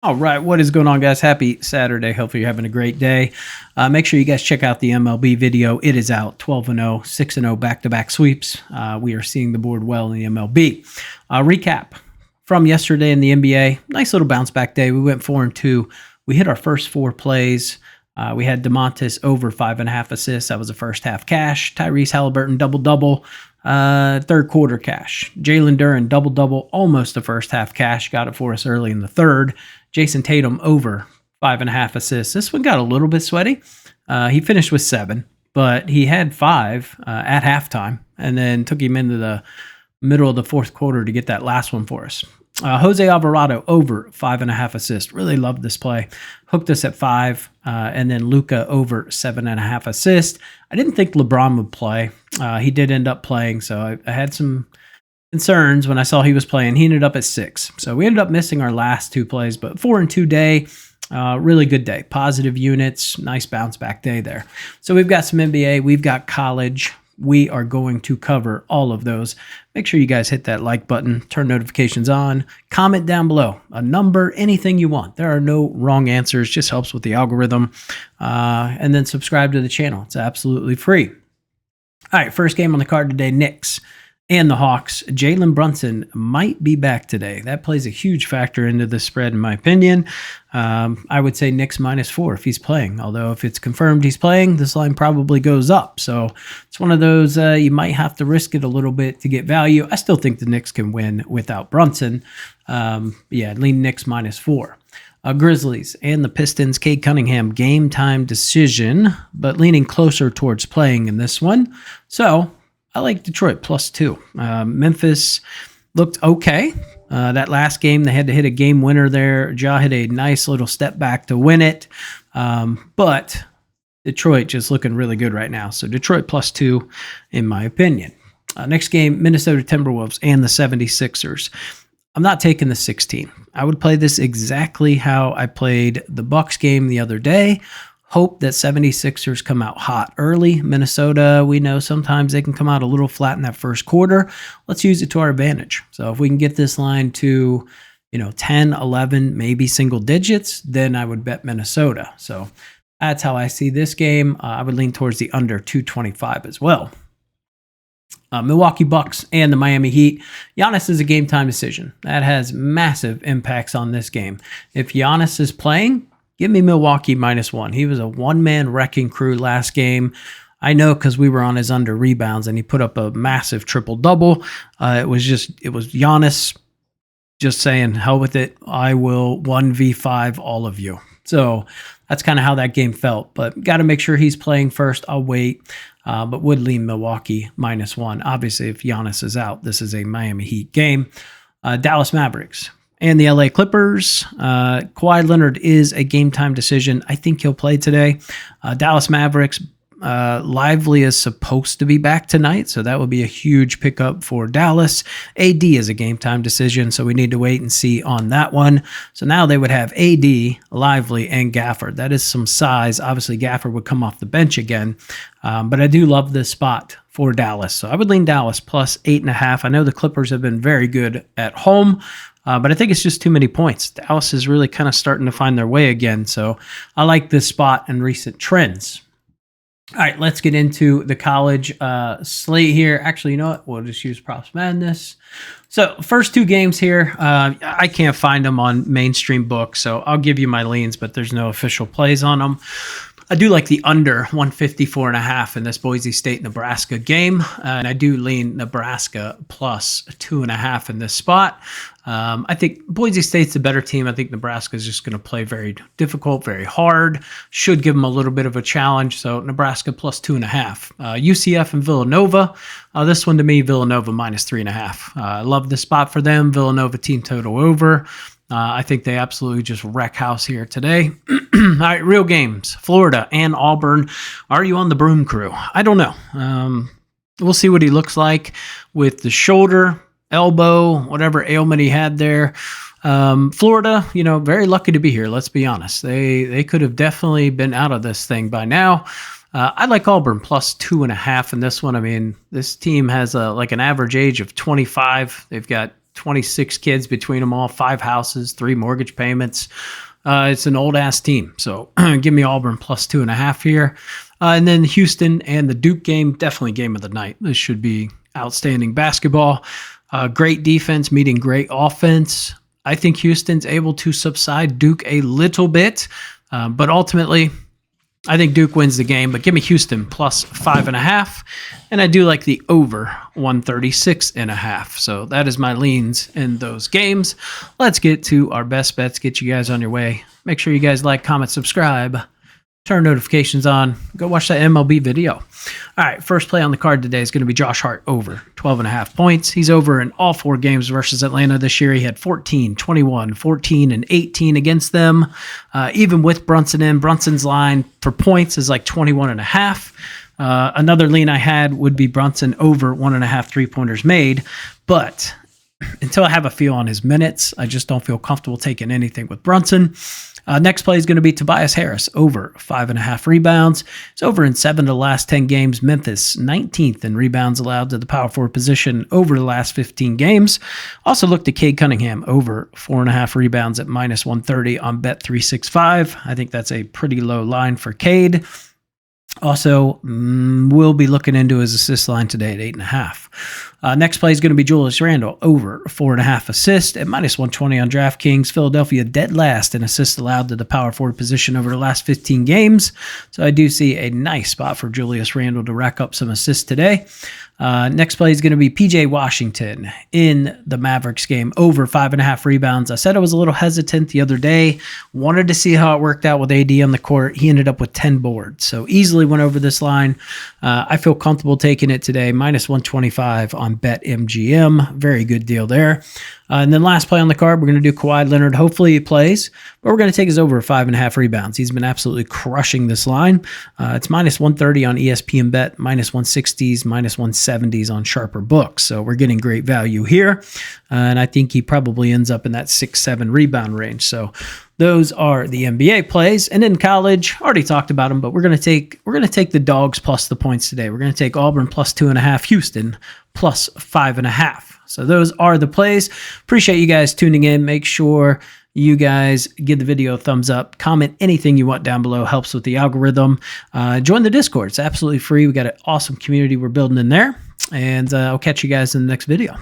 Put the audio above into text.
All right, what is going on, guys? Happy Saturday. Hopefully, you're having a great day. Make sure you guys check out the MLB video. It is out 12-0, 6-0 back-to-back sweeps. We are seeing the board well in the MLB. Recap from yesterday in the NBA. Nice little bounce back day. We went 4-2. We hit our first 4 plays. We had DeMontis over 5.5 assists. That was the first half cash. Tyrese Halliburton double-double. Third quarter cash. Jalen Duren double-double, almost the first half cash. Got it for us early in the third. Jason Tatum over 5.5 assists. This one got a little bit sweaty. He finished with 7, but he had 5 at halftime and then took him into the middle of the fourth quarter to get that last one for us. Jose Alvarado over 5.5 assists. Really loved this play. Hooked us at 5, and then Luka over 7.5 assists. I didn't think LeBron would play. He did end up playing, so I had some concerns when I saw he was playing. He ended up at 6. So we ended up missing our last 2 plays, but 4-2 day. Really good day. Positive units. Nice bounce back day there. So we've got some NBA. We've got college. We are going to cover all of those. Make sure you guys hit that like button, turn notifications on, comment down below, a number, anything you want. There are no wrong answers, just helps with the algorithm. And then subscribe to the channel. It's absolutely free. All right, first game on the card today, Knicks and the Hawks. Jalen Brunson might be back today. That plays a huge factor into the spread, in my opinion. I would say Knicks -4 if he's playing. Although if it's confirmed he's playing, this line probably goes up. So it's one of those you might have to risk it a little bit to get value. I still think the Knicks can win without Brunson. Yeah, lean Knicks -4. Grizzlies and the Pistons, Cade Cunningham, game time decision, but leaning closer towards playing in this one. So I like Detroit +2. Memphis looked okay. That last game, they had to hit a game winner there. Ja hit a nice little step back to win it. But Detroit just looking really good right now. So Detroit +2, in my opinion. Next game, Minnesota Timberwolves and the 76ers. I'm not taking the 16. I would play this exactly how I played the Bucks game the other day. Hope that 76ers come out hot early. Minnesota, we know sometimes they can come out a little flat in that first quarter. Let's use it to our advantage. So if we can get this line to, 10, 11, maybe single digits, then I would bet Minnesota. So that's how I see this game. I would lean towards the under 225 as well. Milwaukee Bucks and the Miami Heat. Giannis is a game time decision. That has massive impacts on this game. If Giannis is playing, give me Milwaukee -1. He was a one-man wrecking crew last game. I know because we were on his under rebounds and he put up a massive triple-double. It was Giannis just saying, hell with it. I will 1v5 all of you. So that's kind of how that game felt. But got to make sure he's playing first. I'll wait. But would lean Milwaukee -1. Obviously, if Giannis is out, this is a Miami Heat game. Dallas Mavericks and the LA Clippers. Kawhi Leonard is a game time decision. I think he'll play today. Dallas Mavericks, Lively is supposed to be back tonight, so that will be a huge pickup for Dallas. AD is a game time decision, so we need to wait and see on that one. So now they would have AD, Lively, and Gafford. That is some size. Obviously, Gafford would come off the bench again, but I do love this spot for Dallas. So I would lean Dallas +8.5. I know the Clippers have been very good at home, but I think it's just too many points. Dallas is really kind of starting to find their way again, so I like this spot and recent trends. All right, let's get into the college slate here. Actually, you know what? We'll just use Props Madness. So first 2 games here, I can't find them on mainstream books, so I'll give you my leans, but there's no official plays on them. I do like the under 154.5 in this Boise State-Nebraska game, and I do lean Nebraska +2.5 in this spot. I think Boise State's the better team. I think Nebraska is just going to play very difficult, very hard. Should give them a little bit of a challenge. So Nebraska +2.5. UCF and Villanova. This one to me, Villanova -3.5. I love this spot for them. Villanova team total over. I think they absolutely just wreck house here today. All right, real games. Florida and Auburn. Are you on the Broom crew? I don't know. We'll see what he looks like with the shoulder, elbow, whatever ailment he had there. Florida, very lucky to be here. Let's be honest. They could have definitely been out of this thing by now. I like Auburn +2.5 in this one. I mean, this team has an average age of 25. They've got 26 kids between them all, 5 houses, 3 mortgage payments. It's an old-ass team. So give me Auburn plus 2.5 here. And then Houston and the Duke game, definitely game of the night. This should be outstanding basketball. Great defense meeting great offense. I think Houston's able to subside Duke a little bit, but ultimately, I think Duke wins the game. But give me Houston plus 5.5, and I do like the over 136.5. So that is my leans in those games. Let's get to our best bets. Get you guys on your way. Make sure you guys like, comment, subscribe. Turn notifications on. Go watch that MLB video. All right, first play on the card today is going to be Josh Hart over 12.5 points. He's over in all 4 games versus Atlanta this year. He had 14, 21, 14, and 18 against them. Even with Brunson in, Brunson's line for points is like 21.5. Another lean I had would be Brunson over 1.5 3-pointers made, but until I have a feel on his minutes, I just don't feel comfortable taking anything with Brunson. Next play is going to be Tobias Harris over 5.5 rebounds. It's over in 7 of the last 10 games. Memphis 19th in rebounds allowed to the power forward position over the last 15 games. Also look to Cade Cunningham over 4.5 rebounds at minus 130 on Bet365. I think that's a pretty low line for Cade. Also, we'll be looking into his assist line today at 8.5. Next play is going to be Julius Randle over 4.5 assists at minus 120 on DraftKings. Philadelphia dead last in assists allowed to the power forward position over the last 15 games. So I do see a nice spot for Julius Randle to rack up some assists today. Next play is going to be PJ Washington in the Mavericks game over 5.5 rebounds. I said I was a little hesitant the other day. Wanted to see how it worked out with AD on the court. He ended up with 10 boards, so easily went over this line. I feel comfortable taking it today, minus 125 on BetMGM. Very good deal there. And then last play on the card, we're going to do Kawhi Leonard. Hopefully he plays, but we're going to take his over 5.5 rebounds. He's been absolutely crushing this line. It's minus 130 on ESPN Bet, minus 160s, minus 170s on Sharper Books. So we're getting great value here. And I think he probably ends up in that 6-7 rebound range. So those are the NBA plays. And in college, already talked about them, but we're going to take the dogs plus the points today. We're going to take Auburn plus 2.5, Houston plus 5.5. So those are the plays. Appreciate you guys tuning in. Make sure you guys give the video a thumbs up. Comment anything you want down below. Helps with the algorithm. Join the Discord. It's absolutely free. We got an awesome community we're building in there. And I'll catch you guys in the next video.